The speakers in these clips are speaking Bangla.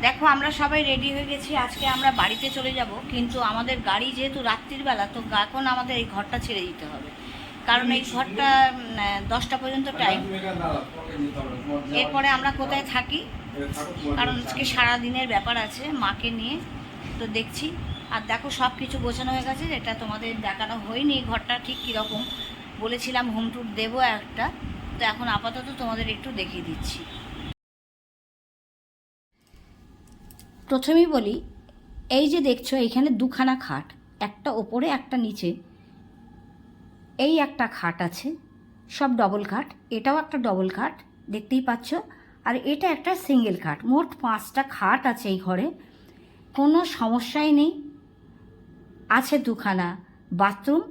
দেখো আমরা সবাই রেডি হয়ে গেছি, আজকে আমরা বাড়িতে চলে যাব, কিন্তু আমাদের গাড়ি যেহেতু রাত্রির বেলা, তো এখন আমাদের এই ঘরটা ছেড়ে দিতে হবে, কারণ এই ঘরটা 10টা পর্যন্ত টাইম। এরপরে আমরা কোথায় থাকি, কারণ আজকে সারাদিনের ব্যাপার আছে মাকে নিয়ে, তো দেখছি। আর দেখো সব কিছু গোছানো হয়ে গেছে, এটা তোমাদের দেখানো হয়নি ঘরটা ঠিক কীরকম। বলেছিলাম হোম ট্যুর দেবো একটা, তো এখন আপাতত তোমাদের একটু দেখিয়ে দিচ্ছি। প্রথমেই বলি, এই যে দেখছো এইখানে দুখানা খাট, একটা ওপরে একটা নিচে, এই একটা খাট আছে, সব ডবল খাট, এটাও একটা ডবল খাট দেখতেই পাচ্ছ, আর এটা একটা সিঙ্গেল খাট। মোট 5টা খাট আছে এই ঘরে, কোনো সমস্যাই নেই। আছে দুখানা বাথরুম,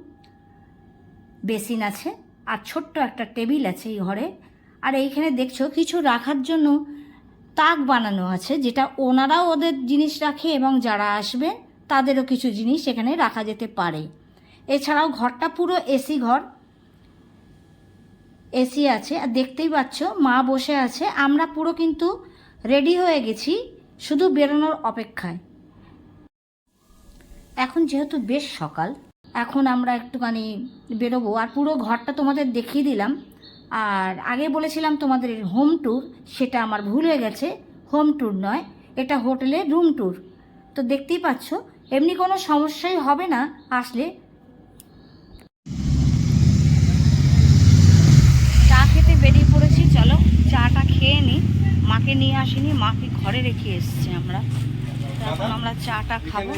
বেসিন আছে, আর ছোট্ট একটা টেবিল আছে এই ঘরে। আর এইখানে দেখছো কিছু রাখার জন্য তাক বানানো আছে, যেটা ওনারাও ওদের জিনিস রাখে এবং যারা আসবে তাদেরও কিছু জিনিস এখানে রাখা যেতে পারে। এছাড়াও ঘরটা পুরো এসি ঘর, এসি আছে। আর দেখতেই পাচ্ছ মা বসে আছে, আমরা পুরো কিন্তু রেডি হয়ে গেছি, শুধু বেরোনোর অপেক্ষায়। এখন যেহেতু বেশ সকাল, এখন আমরা একটুখানি বেরোবো, আর পুরো ঘরটা তোমাদের দেখিয়ে দিলাম। আর আগে বলেছিলাম তোমাদের হোম ট্যুর, সেটা আমার ভুল হয়ে গেছে, হোম ট্যুর নয়, এটা হোটেলের রুম ট্যুর। তো দেখতেই পাচ্ছ এমনি কোনো সমস্যাই হবে না আসলে। চা খেতে বেরিয়ে পড়েছি, চলো চাটা খেয়ে নিই। মাকে নিয়ে আসিনি, মাকে ঘরে রেখে এসেছি আমরা, এখন আমরা চাটা খাবো।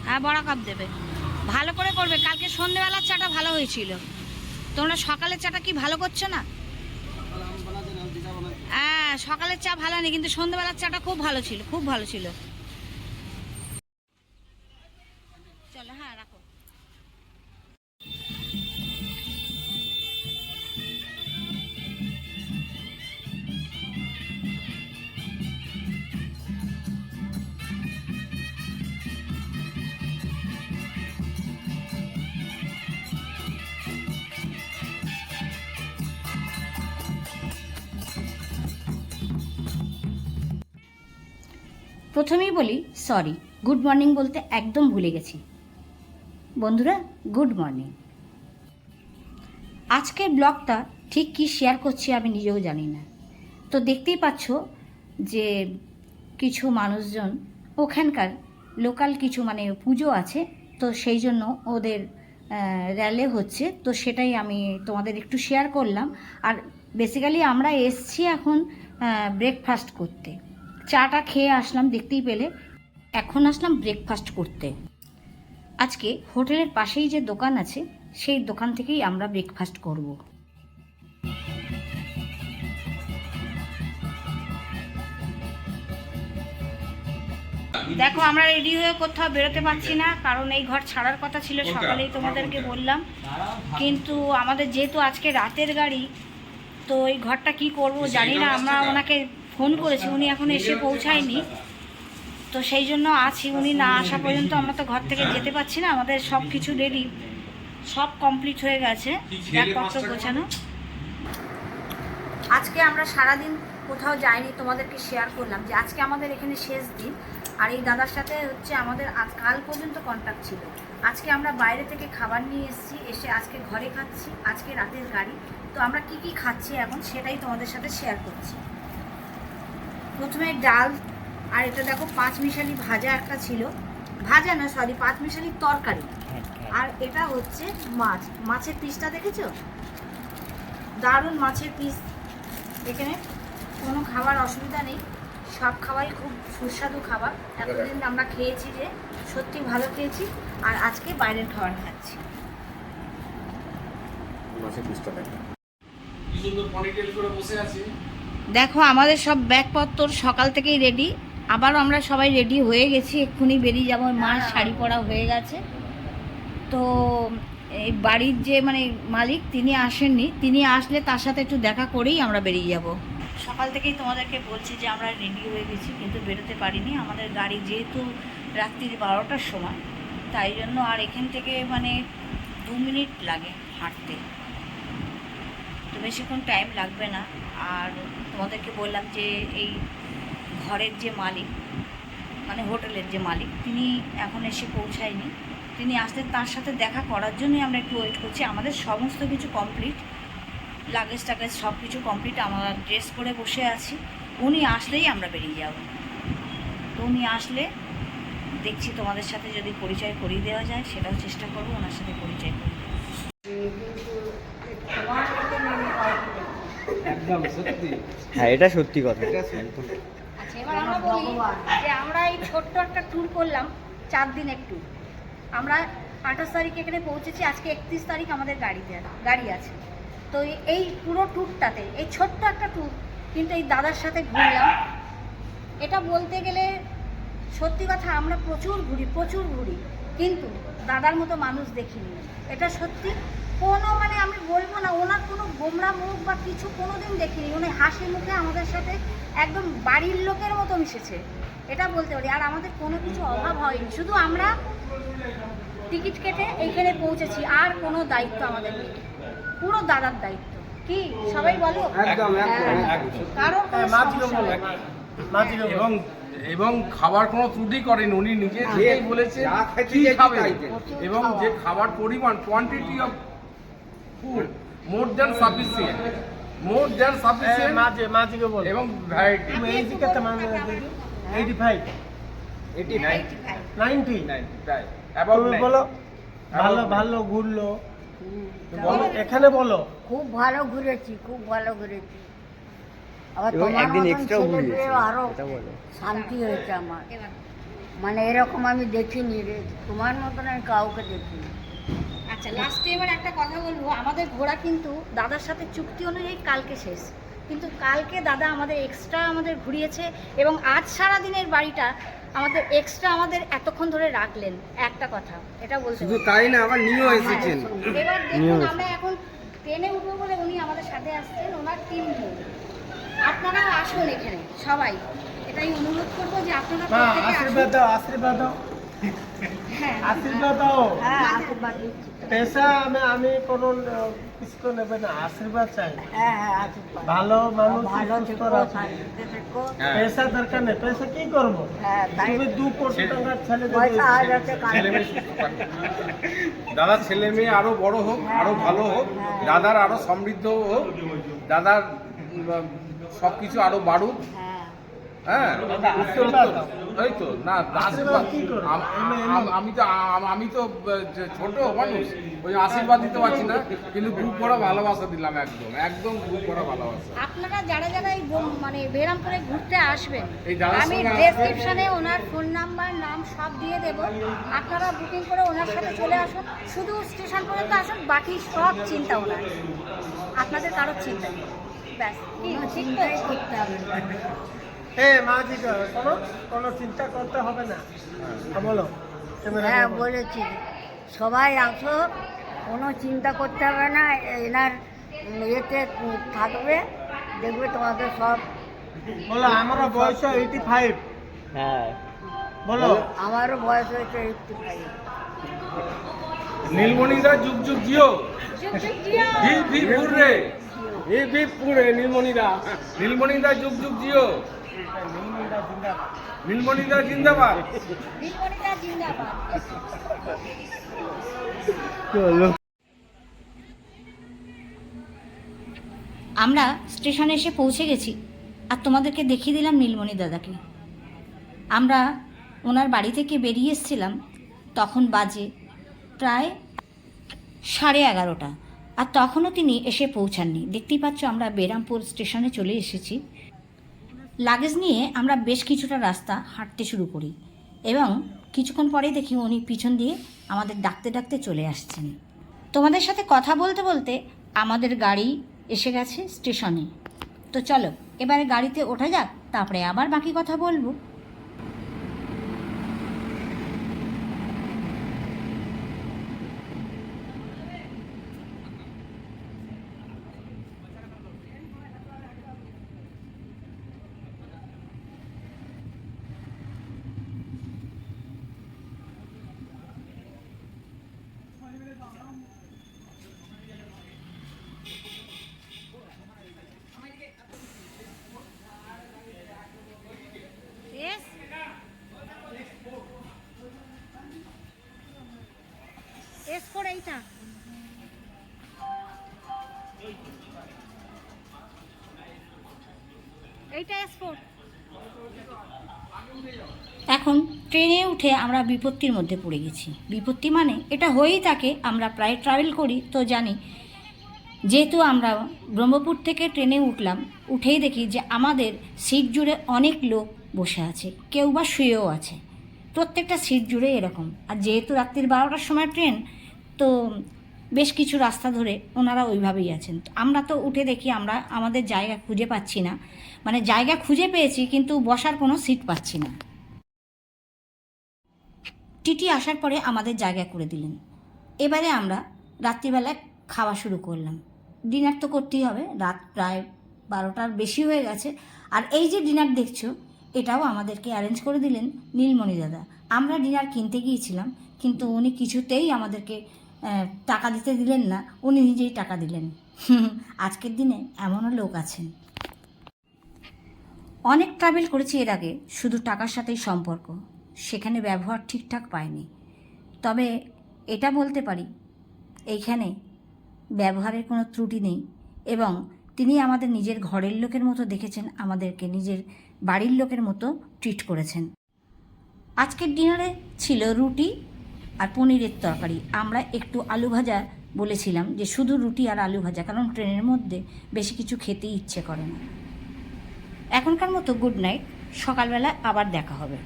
হ্যাঁ, বড় কাপ দেবে, ভালো করে করবে। কালকে সন্ধ্যেবেলার চাটা ভালো হয়েছিল, তোমরা সকালের চাটা কি ভালো করছো না? হ্যাঁ, সকালের চা ভালো নেই, কিন্তু সন্ধ্যেবেলার চাটা খুব ভালো ছিল, খুব ভালো ছিল। চলো, হ্যাঁ রাখো। প্রথমেই বলি সরি, গুড মর্নিং বলতে একদম ভুলে গেছি। বন্ধুরা, গুড মর্নিং। আজকের ব্লগটা ঠিক কী শেয়ার করছি আমি নিজেও জানি না। তো দেখতেই পাচ্ছ যে কিছু মানুষজন ওখানকার লোকাল কিছু মানে পুজো আছে, তো সেই জন্য ওদের র্যালে হচ্ছে, তো সেটাই আমি তোমাদের একটু শেয়ার করলাম। আর বেসিক্যালি আমরা এসছি এখন ব্রেকফাস্ট করতে, চাটা খেয়ে আসলাম দেখতেই পেলে, এখন আসলাম ব্রেকফাস্ট করতে। আজকে হোটেলের পাশেই যে দোকান আছে সেই দোকান থেকেই আমরা ব্রেকফাস্ট করব। দেখো আমরা রেডি হয়ে কোথাও বেরোতে পারছি না, কারণ এই ঘর ছাড়ার কথা ছিল সকালেই তোমাদেরকে বললাম, কিন্তু আমাদের যেহেতু আজকে রাতের গাড়ি, তো এই ঘরটা কি করব জানি না। আমরা ওনাকে ফোন করেছি, উনি এখন এসে পৌঁছায়নি, তো সেই জন্য আছি। উনি না আসা পর্যন্ত আমরা তো ঘর থেকে যেতে পারছি না। আমাদের সব কিছু রেডি, সব কমপ্লিট হয়ে গেছে, ব্যাগপত্র গোছানো। আজকে আমরা সারাদিন কোথাও যাইনি, তোমাদেরকে শেয়ার করলাম যে আজকে আমাদের এখানে শেষ দিন। আর এই দাদার সাথে হচ্ছে আমাদের কাল পর্যন্ত কন্ট্যাক্ট ছিল। আজকে আমরা বাইরে থেকে খাবার নিয়ে এসেছি, এসে আজকে ঘরে খাচ্ছি, আজকে রাতের গাড়ি। তো আমরা কি কি খাচ্ছি এখন সেটাই তোমাদের সাথে শেয়ার করছি। প্রথমে ডাল, আর এটা দেখো পাঁচমিশালি ভাজা একটা ছিল, ভাজা না সরি, পাঁচমিশালি তরকারি। আর এটা হচ্ছে মাছ, মাছের পিসটা দেখেছো, দারুণ মাছের পিস। এখানে কোনো খাবার অসুবিধা নেই, সব খাবারই খুব সুস্বাদু খাবার। এতদিন আমরা খেয়েছি যে সত্যি ভালো খেয়েছি, আর আজকে বাইরের খাবার খাচ্ছি। মাছের পিসটা দেখো কি সুন্দর পনিটেল করে বসে আছে। দেখো আমাদের সব ব্যাগপত্র সকাল থেকেই রেডি, আবারও আমরা সবাই রেডি হয়ে গেছি, এক্ষুনি বেরিয়ে যাবো। মার শাড়ি পরা হয়ে গেছে। তো এই বাড়ির যে মানে মালিক তিনি আসেননি, তিনি আসলে তার সাথে একটু দেখা করেই আমরা বেরিয়ে যাব। সকাল থেকেই তোমাদেরকে বলছি যে আমরা রেডি হয়ে গেছি, কিন্তু বেরোতে পারিনি। আমাদের গাড়ি যেহেতু রাত্রির 12টার সময়, তাই জন্য আর এখান থেকে মানে 2 মিনিট লাগে হাঁটতে, তো বেশিক্ষণ টাইম লাগবে না। আর তোমাদেরকে বললাম যে এই ঘরের যে মালিক মানে হোটেলের যে মালিক তিনি এখন এসে পৌঁছায়নি, তিনি আসলে তার সাথে দেখা করার জন্যই আমরা একটু ওয়েট করছি। আমাদের সমস্ত কিছু কমপ্লিট, লাগেজ টাগেজ সব কিছু কমপ্লিট, আমরা ড্রেস করে বসে আছি। উনি আসলেই আমরা বেরিয়ে যাব। তো উনি আসলে দেখছি তোমাদের সাথে যদি পরিচয় করিয়ে দেওয়া যায় সেটাও চেষ্টা করবো, ওনার সাথে পরিচয় করিয়ে দেওয়া। একদম সত্যি, হ্যাঁ এটা সত্যি কথা। আচ্ছা, এবার আমরা বলি যে আমরা এই ছোট্ট একটা ট্যুর করলাম, 4 দিনের ট্যুর। আমরা 28 তারিখে এখানে পৌঁছেছি, আজকে 31 তারিখ আমাদের গাড়ি আছে। তো এই পুরো ট্যুরটাতে এই ছোট্ট একটা ট্যুর কিন্তু এই দাদার সাথে ঘুরলাম। এটা বলতে গেলে সত্যি কথা, আমরা প্রচুর ঘুরি, কিন্তু দাদার মতো মানুষ দেখিনি। এটা সত্যি, কোনো মানে আমি বলবো না ওনার কোনো গোমরা মুখ বা কিছু কোনো দিন দেখিনি। উনি হাসি মুখে আমাদের সাথে একদম বাড়ির লোকের মতো মিশেছে, এটা বলতে পারি। আর আমাদের কোনো কিছু অভাব হয়নি, শুধু আমরা টিকিট কেটে এইখানে পৌঁছেছি, আর কোনো দায়িত্ব আমাদের নেই, পুরো দাদার দায়িত্ব। কি সবাই বলো? একদম কারণ এবং এবং খাবার কোনো ত্রুটি করেন, উনি নিজে থেকেই বলেছে কি খাবে, এবং যে খাবার পরিমাণ quantity of food more than sufficient, এবং ভ্যারাইটি। 85 90 বলো ভালো ভালো ঘুরলো, এখানে বলো খুব ভালো ঘুরেছি, খুব ভালো ঘুরেছি। আবার এবং তোমার একদিন মতন এক্সট্রাও ছেলে ঘুরিয়েছি, পেয়ে আরো এটা বলো। শান্তি হয়েছে আমার। এবার মানে এরকম আমি দেখিনি রে, তোমার মতন আমি কাউকে দেখিনি। আচ্ছা, লাস্টে এবার একটা কথা বলবো। আমাদের ঘোরা কিন্তু দাদার সাথে চুক্তি অনুযায়ী কালকে শেষ, কিন্তু কালকে দাদা আমাদের এক্সট্রা আমাদের ঘুরিয়েছে, এবং আজ সারাদিনের বাড়িটা আমাদের এক্সট্রা আমাদের এতক্ষণ ধরে রাখলেন। একটা কথা এটা বলতে শুধু পারি। তাই না, আবার নিয়েও এসেছেন। এবার দেখুন, আমরা এখন ট্রেনে উঠবো বলে উনি আমাদের সাথে আসছেন, ওনার টিম নিয়ে। আপনারা আসুন এখানে সবাই, এটাই অনুরোধ করবো যে আপনারা প্রত্যেকে আশীর্বাদ আসুন। দাও, আশীর্বাদ দাও, হ্যাঁ, আশীর্বাদ দাও। হ্যাঁ, আশীর্বাদ দিচ্ছি তো। পেশা আমি কোনো কিছু তো নেবে না, আশীর্বাদ চাই। হ্যাঁ হ্যাঁ, আশীর্বাদ। ভালো মানুষ ভালো সুস্থ থেকো, রাখো। শান্তিতে থেকো। পেশা দরকার নেই, পেশা কি করবো? হ্যাঁ, তাই তুমি 2 কোটি টাকার ছেলে পয়সা আজ আছে কাল ছেলে মেয়ে সুস্থ থাকবে। দাদার ছেলে মেয়ে আরো বড় হোক, আরো ভালো হোক, দাদার আরো সমৃদ্ধ হোক, দাদার সবকিছু আরো বাড়ুক। হ্যাঁ, হ্যাঁ, আশীর্বাদ দাও। এই তো না আশীর্বাদ কি করবো? আমি তো ছোট মানুষ, ওই আশীর্বাদ দিতে পারছি না, কিন্তু গ্রুপ করা ভালোবাসা দিলাম, একদম গ্রুপ করা ভালোবাসা। আপনারা যারা যারা এই মানে বেরামপুরে ঘুরতে আসবেন, এই দাদার আমি সঙ্গে ডেসক্রিপশনে ওনার ফোন নাম্বার নাম সব দিয়ে দেবো। আপনারা বুকিং করে ওনার সাথে চলে আসুন, শুধু স্টেশন পর্যন্ত আসুন, বাকি সব চিন্তা ওনার, আপনাদের কারোর চিন্তা নেই। ব্যাস, কি কোনো ঠিক তো? চিন্তাই করতে হবে না। মাঝি কোনো চিন্তা করতে হবে না। বলো হ্যাঁ বলেছি, সবাই আসো, কোনো চিন্তা করতে হবে না। এনার ইয়েতে থাকবে, দেখবে তোমাদের সব। বলো আমার বয়স 85। হ্যাঁ বলো আমারও বয়স হয়েছে 85। নীলমণিদা যুগ যুগ জিও, যুগ যুগ জিও। ভি ভুর রে, পুরে নীলমণিদা। নীলমণিদা যুগ যুগ জিও, নীলমণিদা জিন্দাবাদ। নীলমণিদা জিন্দাবাদ। আমরা স্টেশনে এসে পৌঁছে গেছি, আর তোমাদেরকে দেখিয়ে দিলাম নীলমণি দাদাকে। আমরা ওনার বাড়ি থেকে বেরিয়ে এসেছিলাম, তখন বাজে প্রায় 11:30, আর তখনও তিনি এসে পৌঁছাননি। দেখতেই পাচ্ছ আমরা বেরামপুর স্টেশনে চলে এসেছি। লাগেজ নিয়ে আমরা বেশ কিছুটা রাস্তা হাঁটতে শুরু করি, এবং কিছুক্ষণ পরেই দেখি উনি পিছন দিয়ে আমাদের ডাকতে ডাকতে চলে আসছেন। তোমাদের সাথে কথা বলতে বলতে আমাদের গাড়ি এসে গেছে স্টেশনে। তো চলো এবারে গাড়িতে ওঠা যাক, তারপরে আবার বাকি কথা বলবো। S4 এইটা S4। এখন ট্রেনে উঠে আমরা বিপত্তির মধ্যে পড়ে গেছি। বিপত্তি মানে এটা হয়েই থাকে, আমরা প্রায় ট্রাভেল করি তো জানি। যেহেতু আমরা ব্রহ্মপুর থেকে ট্রেনে উঠলাম, উঠেই দেখি যে আমাদের সিট জুড়ে অনেক লোক বসে আছে, কেউ বা শুয়েও আছে, প্রত্যেকটা সিট জুড়ে এরকম। আর যেহেতু রাত্রির 12টার সময় ট্রেন, তো বেশ কিছু রাস্তা ধরে ওনারা ওইভাবেই আছেন। আমরা তো উঠে দেখি আমরা আমাদের জায়গা খুঁজে পাচ্ছি না, মানে জায়গা খুঁজে পেয়েছি কিন্তু বসার কোনো সিট পাচ্ছি না। টিটি আসার পরে আমাদের জায়গা করে দিলেন। এবারে আমরা রাত্রিবেলায় খাওয়া শুরু করলাম। ডিনার তো করতেই হবে, রাত প্রায় 12টার বেশি হয়ে গেছে। আর এই যে ডিনার দেখছো, এটাও আমাদেরকে অ্যারেঞ্জ করে দিলেন নীলমণি দাদা। আমরা ডিনার কিনতে গিয়েছিলাম, কিন্তু উনি কিছুতেই আমাদেরকে টাকা দিতে দিলেন না, উনি নিজেই টাকা দিলেন। আজকের দিনে এমনও লোক আছেন। অনেক ট্রাভেল করেছি এর আগে, শুধু টাকার সাথেই সম্পর্ক, সেখানে ব্যবহার ঠিকঠাক পাইনি। তবে এটা বলতে পারি এইখানে ব্যবহারের কোনো ত্রুটি নেই, এবং তিনি আমাদের নিজের ঘরের লোকের মতো দেখেছেন, আমাদেরকে নিজের বাড়ির লোকের মতো ট্রিট করেছেন। আজকের ডিনারে ছিল রুটি আর পনিরের তরকারি। আমরা একটু আলু ভাজা বলেছিলাম, যে শুধু রুটি আর আলু ভাজা, কারণ ট্রেনের মধ্যে বেশি কিছু খেতেই ইচ্ছে করে না। এখনকার মতো গুড নাইট, সকালবেলা আবার দেখা হবে।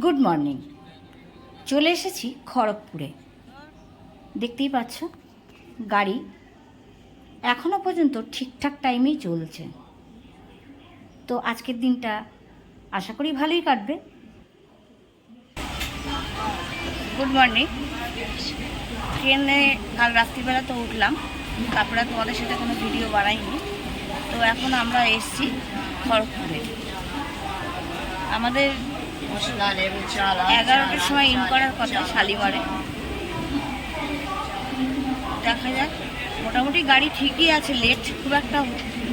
Good morning. চলে এসেছি খড়গপুরে। দেখতেই পাচ্ছ গাড়ি এখনও পর্যন্ত ঠিকঠাক টাইমেই চলছে। তো আজকের দিনটা আশা করি ভালোই কাটবে। Good morning. ট্রেনে কাল রাত্রিবেলা তো উঠলাম, তারপরে তোমাদের সাথে কোনো ভিডিও বানাইনি। তো এখন আমরা এসেছি খড়গপুরে। আমাদের 11টার সময় ইন করার কথা শালিমারে। দেখা যাক, মোটামুটি গাড়ি ঠিকই আছে, লেট খুব একটা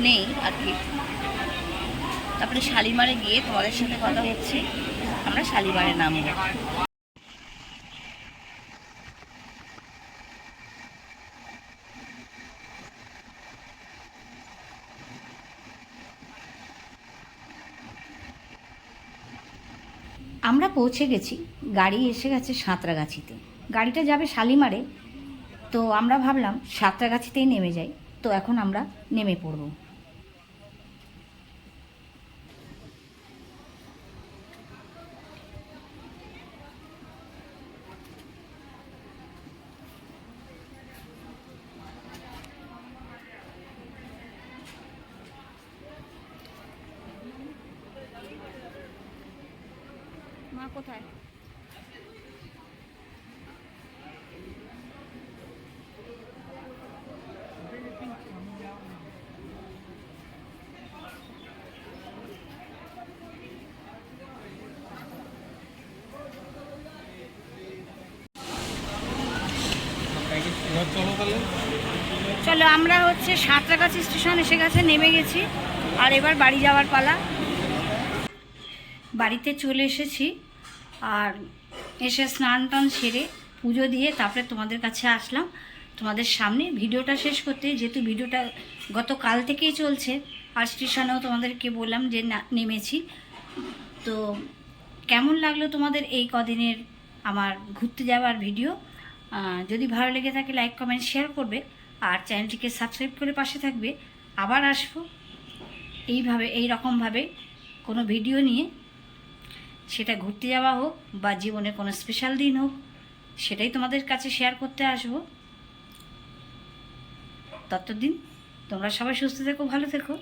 নেই আর কি। তারপরে শালিমারে গিয়ে তোমাদের সাথে কথা হচ্ছে, আমরা শালিমারে নামবো। আমরা পৌঁছে গেছি, গাড়ি এসে গেছে সাঁতরাগাছিতে। গাড়িটা যাবে শালিমারে, তো আমরা ভাবলাম সাঁতরাগাছিতেই নেমে যাই। তো এখন আমরা নেমে পড়ব। মা কোথায়? চলো, আমরা হচ্ছে সাঁতরাগাছি স্টেশন এসে গেছে, নেমে গেছি। আর এবার বাড়ি যাওয়ার পালা। বাড়িতে চলে এসেছি, আর এসে স্নান টান সেরে পুজো দিয়ে তারপরে তোমাদের কাছে আসলাম, তোমাদের সামনে ভিডিওটা শেষ করতে। যেহেতু ভিডিওটা গতকাল থেকেই চলছে, আর স্টেশনেও তোমাদেরকে বললাম যে নেমেছি। তো কেমন লাগলো তোমাদের এই কদিনের আমার ঘুরতে যাওয়ার ভিডিও? যদি ভালো লেগে থাকে লাইক কমেন্ট শেয়ার করবে, আর চ্যানেলটিকে সাবস্ক্রাইব করে পাশে থাকবে। আবার আসবো এইভাবে, এই রকমভাবে কোনো ভিডিও নিয়ে, সেটা ঘুরতে যাওয়া হোক বা জীবনে কোনো স্পেশাল দিন হোক, সেটাই তোমাদের কাছে শেয়ার করতে আসবো। ততদিন তোমরা সবাই সুস্থ থেকো, ভালো থেকো।